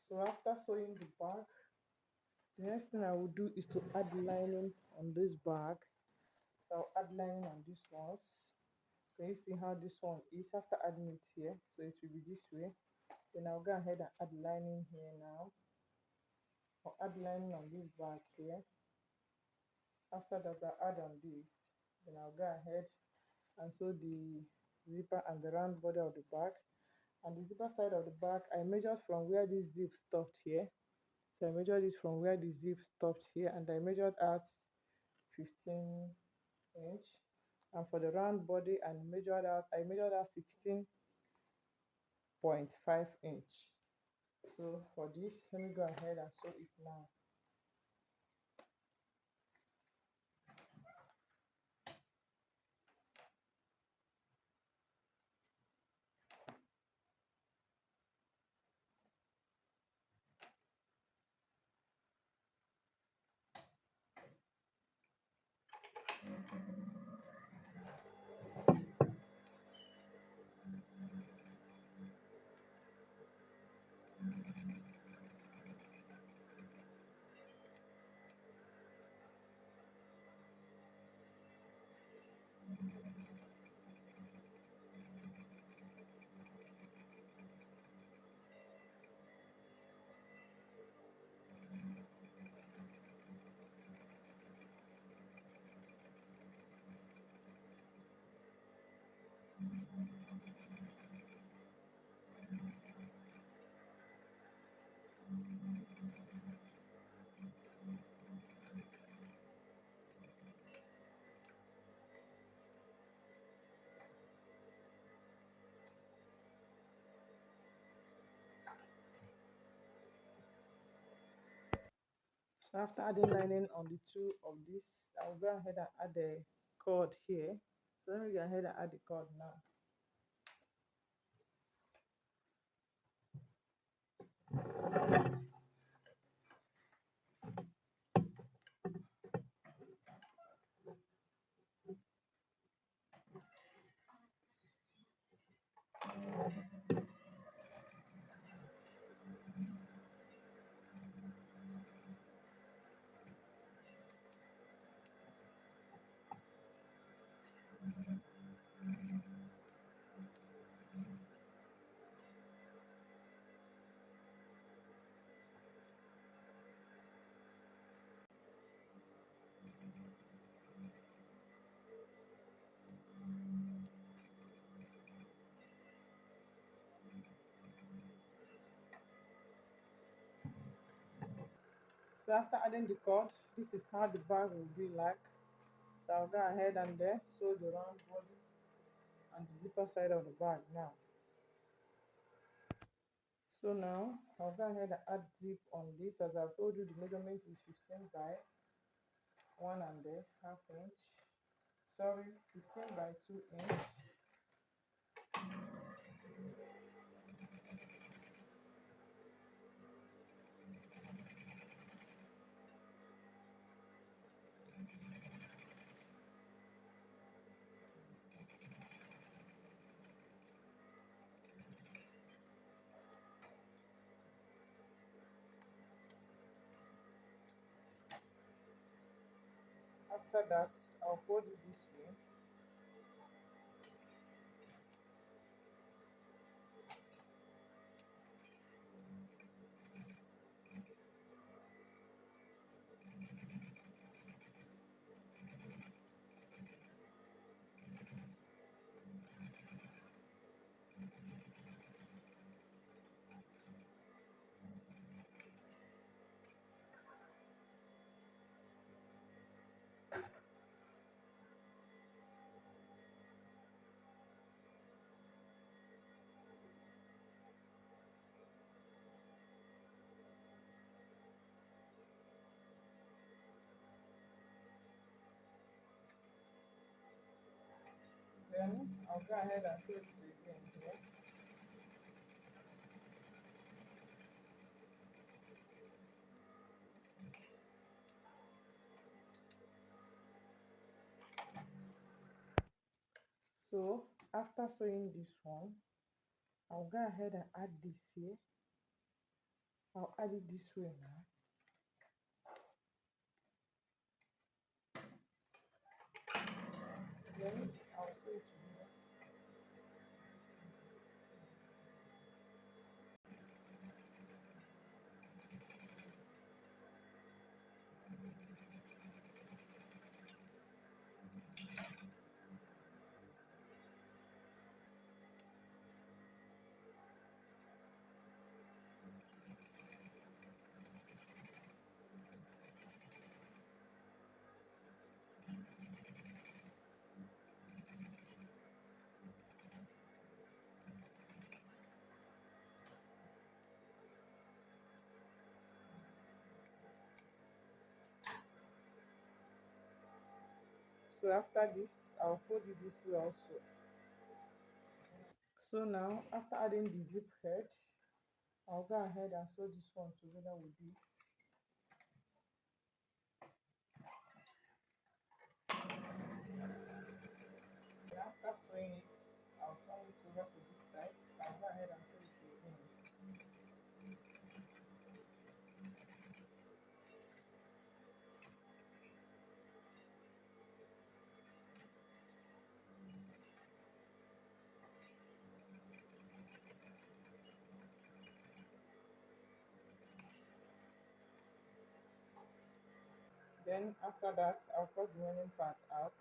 So after sewing the bag, the next thing I will do is to add lining on this bag. So I'll add lining on this ones. Can you see how this one is after adding it here? So it will be this way. Then I'll go ahead and add lining here now. I'll add lining on this bag here. After that, I'll add on this. Then I'll go ahead and sew the zipper and the round border of the bag. And the zipper side of the bag, I measured from where this zip stopped here. So I measured this from where the zip stopped here, and I measured out 15 inch. And for the round body, I measured out 16.5 inch. So for this, let me go ahead and sew it now. So after adding lining on the two of this, I'll go ahead and add the cord here. So let me go ahead and add the cord now. So after adding the cord, this is how the bag will be like. So I'll go ahead and sew the round body and the zipper side of the bag now. So now I'll go ahead and add zip on this. As I've told you, the measurement is 15 by 1.5 inch. Sorry, 15 by 2 inch. After that, I'll fold it this way. Then I'll go ahead and fold it again here. So after sewing this one, I'll go ahead and add this here I'll add it this way now. Then I'll sew it together. So after this, I'll fold it this way also. So now, after adding the zip head, I'll go ahead and sew this one together with this. Then after sewing it, I'll turn it over to this side. I'll go ahead and sew it again. Then after that, I'll cut the remaining part out.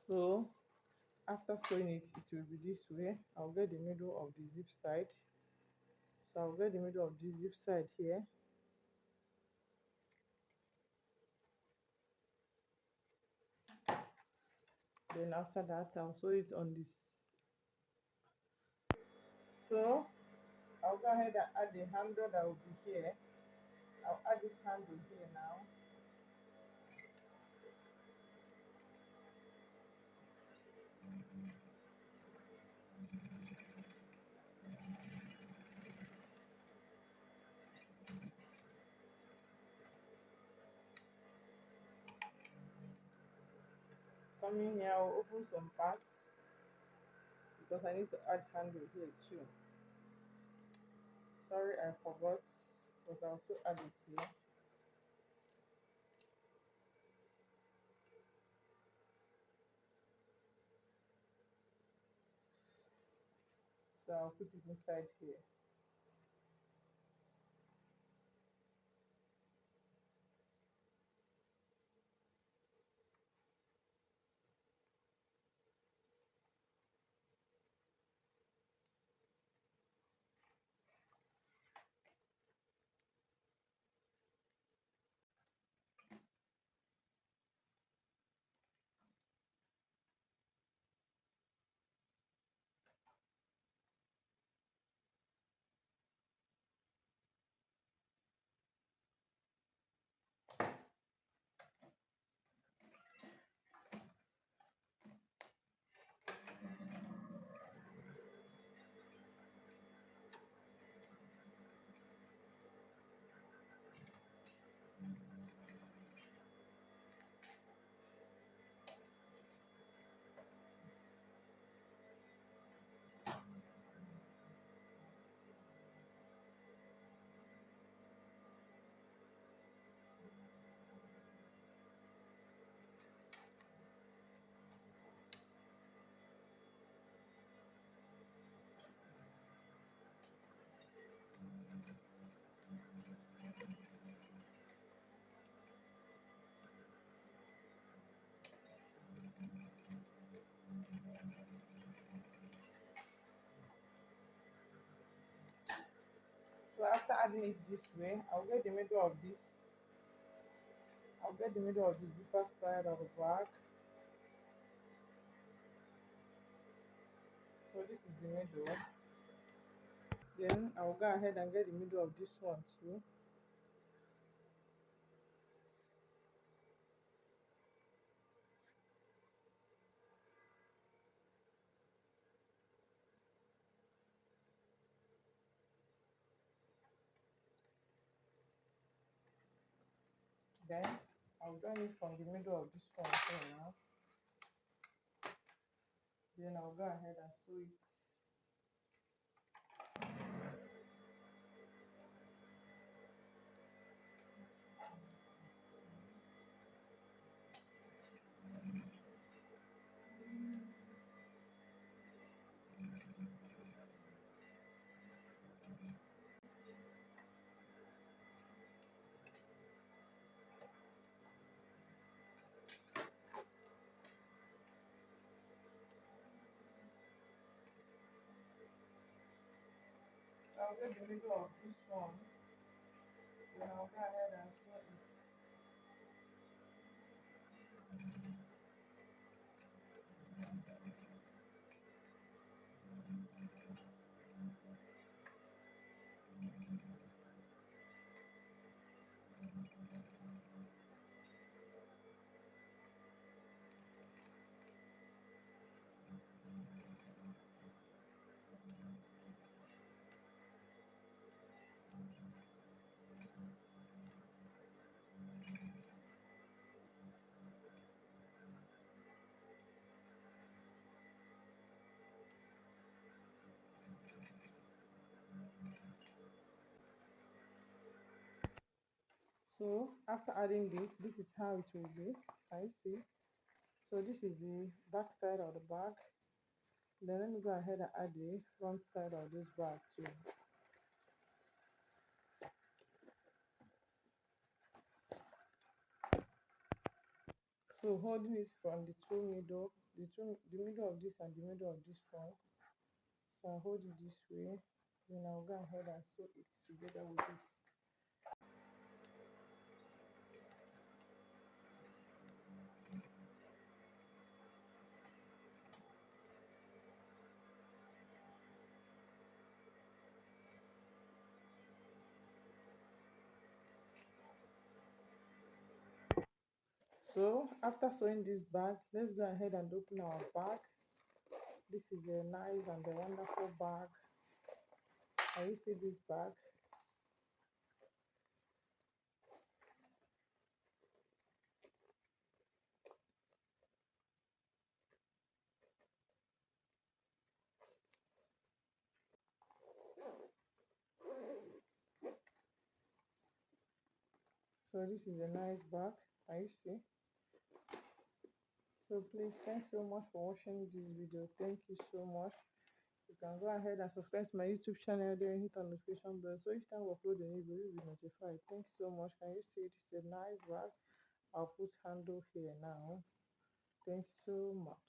So after sewing it, it will be this way. I'll get the middle of the zip side. So I'll get the middle of the zip side here. Then after that, I'll sew it on this. So I'll go ahead and add the handle that will be here. I'll add this handle here now. Coming here, I'll open some parts because I need to add handle here too. Sorry, I forgot, but I'll also add it here. So I'll put it inside here. So after adding it this way, I'll get the middle of the zipper side of the bag. So this is the middle. Then I'll go ahead and get the middle of this one too. Then I'll join it from the middle of this one here now. Then I'll go ahead and sew it. So I'll get the middle of this one. Then I'll go ahead and sew it. So after adding this is how it will be. Can you see? So this is the back side of the bag. Then let me go ahead and add the front side of this bag too. So holding it from the middle of this and the middle of this one. So I hold it this way. Then I'll go ahead and sew it together with this. So after sewing this bag, let's go ahead and open our bag. This is a nice and a wonderful bag. Can you see this bag? So this is a nice bag. Can you see? So please, thanks so much for watching this video. Thank you so much. You can go ahead and subscribe to my YouTube channel there and hit on the notification bell so each time we upload a new video you'll be notified. Thanks so much. Can you see this is a nice bag? I'll put handle here now. Thanks so much.